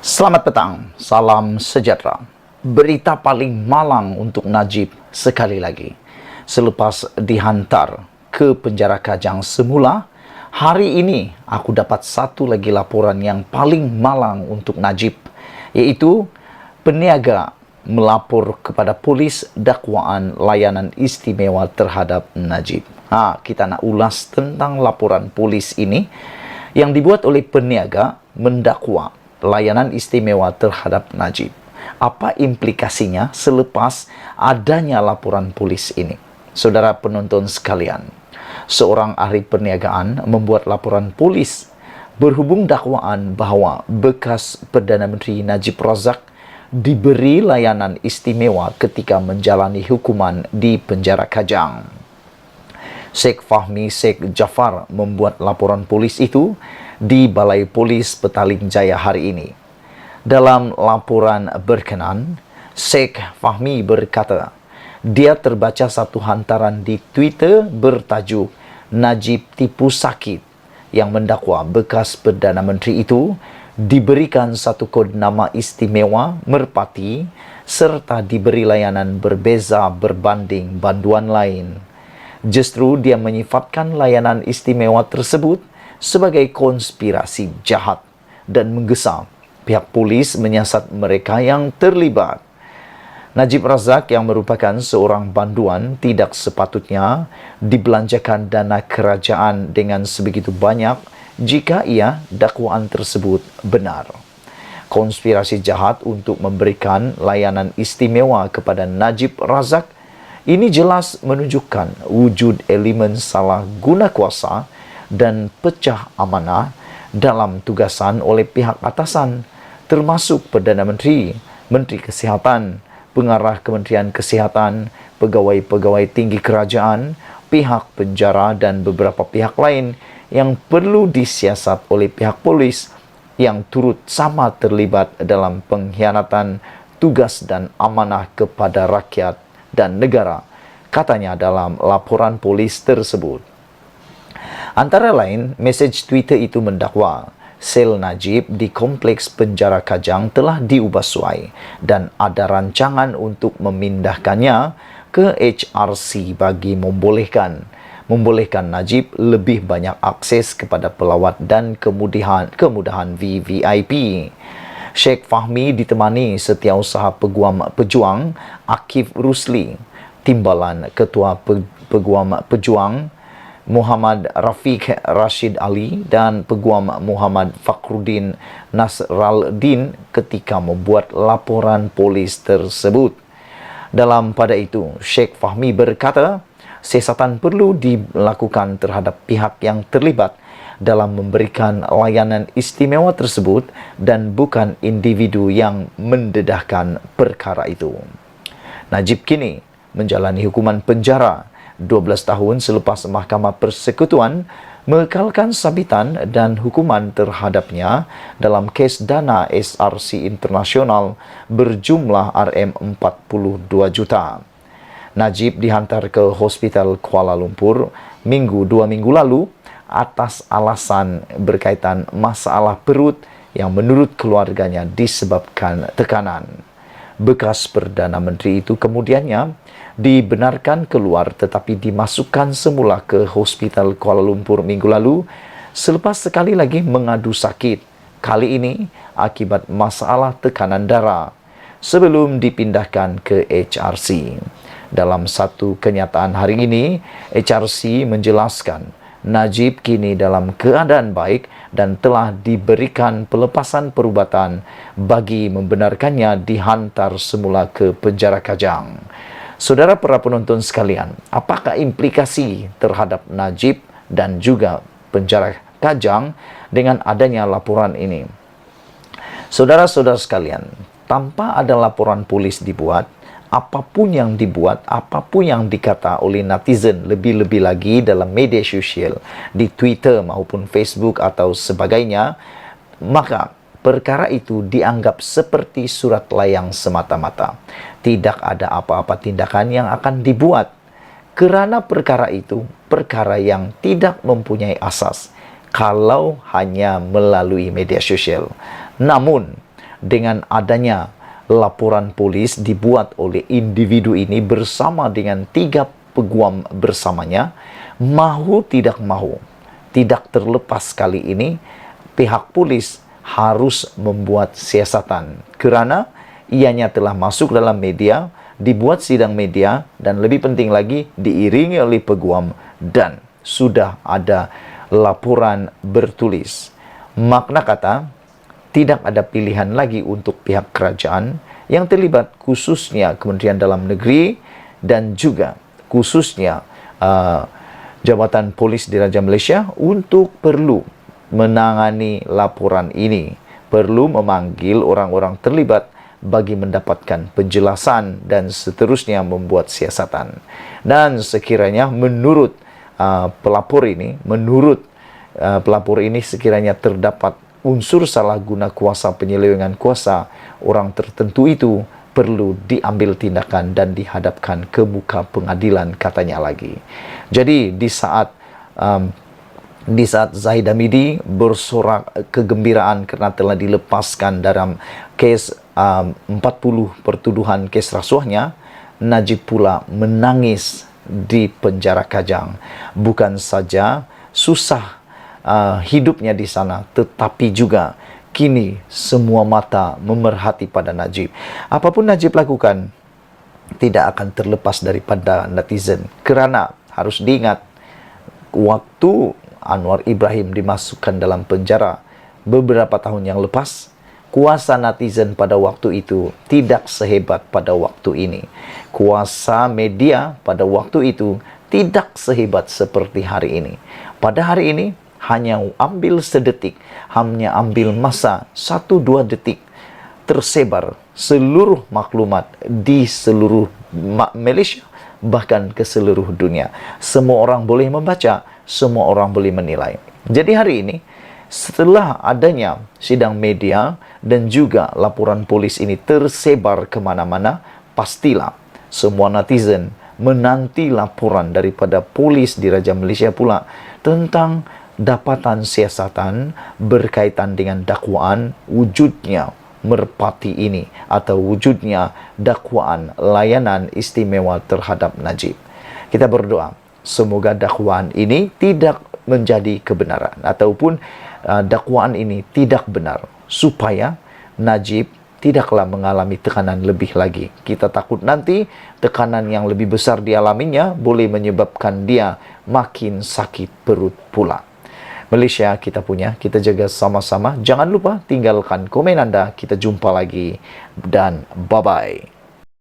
Selamat petang, salam sejahtera. Berita paling malang untuk Najib sekali lagi. Selepas dihantar ke penjara Kajang semula, hari ini aku dapat satu lagi laporan yang paling malang untuk Najib, yaitu peniaga melapor kepada polis dakwaan layanan istimewa terhadap Najib. Kita nak ulas tentang laporan polis ini yang dibuat oleh peniaga mendakwa layanan istimewa terhadap Najib. Apa implikasinya selepas adanya laporan polis ini? Saudara penonton sekalian, seorang ahli perniagaan membuat laporan polis berhubung dakwaan bahawa bekas Perdana Menteri Najib Razak diberi layanan istimewa ketika menjalani hukuman di penjara Kajang. Sheikh Fahmi Sheikh Jafar membuat laporan polis itu di Balai Polis Petaling Jaya hari ini. Dalam laporan berkenan, Sheikh Fahmi berkata, dia terbaca satu hantaran di Twitter bertajuk Najib Tipu Sakit yang mendakwa bekas Perdana Menteri itu diberikan satu kod nama istimewa merpati serta diberi layanan berbeza berbanding banduan lain. Justru dia menyifatkan layanan istimewa tersebut sebagai konspirasi jahat dan menggesa pihak polis menyiasat mereka yang terlibat. Najib Razak yang merupakan seorang banduan tidak sepatutnya dibelanjakan dana kerajaan dengan sebegitu banyak jika dakwaan tersebut benar. Konspirasi jahat untuk memberikan layanan istimewa kepada Najib Razak ini jelas menunjukkan wujud elemen salah guna kuasa dan pecah amanah dalam tugasan oleh pihak atasan, termasuk Perdana Menteri, Menteri Kesihatan, pengarah Kementerian Kesihatan, pegawai-pegawai tinggi kerajaan, pihak penjara dan beberapa pihak lain yang perlu disiasat oleh pihak polis yang turut sama terlibat dalam pengkhianatan tugas dan amanah kepada rakyat dan negara, katanya dalam laporan polis tersebut. Antara lain, mesej Twitter itu mendakwa sel Najib di kompleks penjara Kajang telah diubah suai dan ada rancangan untuk memindahkannya ke HRC bagi membolehkan Najib lebih banyak akses kepada pelawat dan kemudahan VVIP. Sheikh Fahmi ditemani Setiausaha Pejuang Akif Rusli, Timbalan Ketua Peguam Pejuang Muhammad Rafiq Rashid Ali dan Peguam Muhammad Fakhruddin Nasraldin ketika membuat laporan polis tersebut. Pada itu, Sheikh Fahmi berkata, siasatan perlu dilakukan terhadap pihak yang terlibat dalam memberikan layanan istimewa tersebut dan bukan individu yang mendedahkan perkara itu. Najib kini menjalani hukuman penjara 12 tahun selepas Mahkamah Persekutuan mengekalkan sabitan dan hukuman terhadapnya dalam kes dana SRC Internasional berjumlah RM42 juta. Najib dihantar ke Hospital Kuala Lumpur 2 minggu lalu atas alasan berkaitan masalah perut yang menurut keluarganya disebabkan tekanan. Bekas Perdana Menteri itu kemudiannya dibenarkan keluar tetapi dimasukkan semula ke Hospital Kuala Lumpur minggu lalu selepas sekali lagi mengadu sakit, kali ini akibat masalah tekanan darah, sebelum dipindahkan ke HRC. Dalam satu kenyataan hari ini, HRC menjelaskan Najib kini dalam keadaan baik dan telah diberikan pelepasan perubatan bagi membenarkannya dihantar semula ke penjara Kajang. Saudara para penonton sekalian, apakah implikasi terhadap Najib dan juga penjara Kajang dengan adanya laporan ini? Saudara-saudara sekalian, tanpa ada laporan polis dibuat, apapun yang dibuat, apapun yang dikata oleh netizen, lebih-lebih lagi dalam media sosial, di Twitter maupun Facebook atau sebagainya, maka perkara itu dianggap seperti surat layang semata-mata. Tidak ada apa-apa tindakan yang akan dibuat. Kerana perkara itu, perkara yang tidak mempunyai asas, kalau hanya melalui media sosial. Namun, dengan adanya laporan polis dibuat oleh individu ini bersama dengan 3 peguam bersamanya, mahu tidak mahu, tidak terlepas kali ini, pihak polis harus membuat siasatan kerana ianya telah masuk dalam media, dibuat sidang media, dan lebih penting lagi diiringi oleh peguam dan sudah ada laporan bertulis. Makna kata, tidak ada pilihan lagi untuk pihak kerajaan yang terlibat, khususnya Kementerian Dalam Negeri dan juga khususnya Jabatan Polis Diraja Malaysia untuk perlu menangani laporan ini, perlu memanggil orang-orang terlibat bagi mendapatkan penjelasan dan seterusnya membuat siasatan. Dan sekiranya menurut pelapor ini, sekiranya terdapat unsur salah guna kuasa, penyelewengan kuasa orang tertentu, itu perlu diambil tindakan dan dihadapkan ke muka pengadilan, katanya lagi. Jadi di saat Zahid Hamidi bersorak kegembiraan kerana telah dilepaskan dalam kes 40 pertuduhan kes rasuahnya, Najib pula menangis di penjara Kajang. Bukan saja susah hidupnya di sana, tetapi juga kini semua mata memerhati pada Najib. Apapun Najib lakukan tidak akan terlepas daripada netizen, kerana harus diingat, waktu Anwar Ibrahim dimasukkan dalam penjara beberapa tahun yang lepas, kuasa netizen pada waktu itu tidak sehebat pada waktu ini. Kuasa media pada waktu itu tidak sehebat seperti hari ini. Pada hari ini, hanya ambil sedetik, hanya ambil masa 1-2 detik, tersebar seluruh maklumat di seluruh Malaysia, bahkan ke seluruh dunia. Semua orang boleh membaca, semua orang boleh menilai. Jadi hari ini, setelah adanya sidang media dan juga laporan polis ini tersebar kemana-mana, pastilah semua netizen menanti laporan daripada polis Diraja Malaysia pula tentang dapatan siasatan berkaitan dengan dakwaan wujudnya merpati ini atau wujudnya dakwaan layanan istimewa terhadap Najib. Kita berdoa semoga dakwaan ini tidak menjadi kebenaran ataupun dakwaan ini tidak benar, supaya Najib tidaklah mengalami tekanan lebih lagi. Kita takut nanti tekanan yang lebih besar dialaminya boleh menyebabkan dia makin sakit perut pula. Malaysia kita punya, kita jaga sama-sama. Jangan lupa tinggalkan komen anda. Kita jumpa lagi dan bye-bye.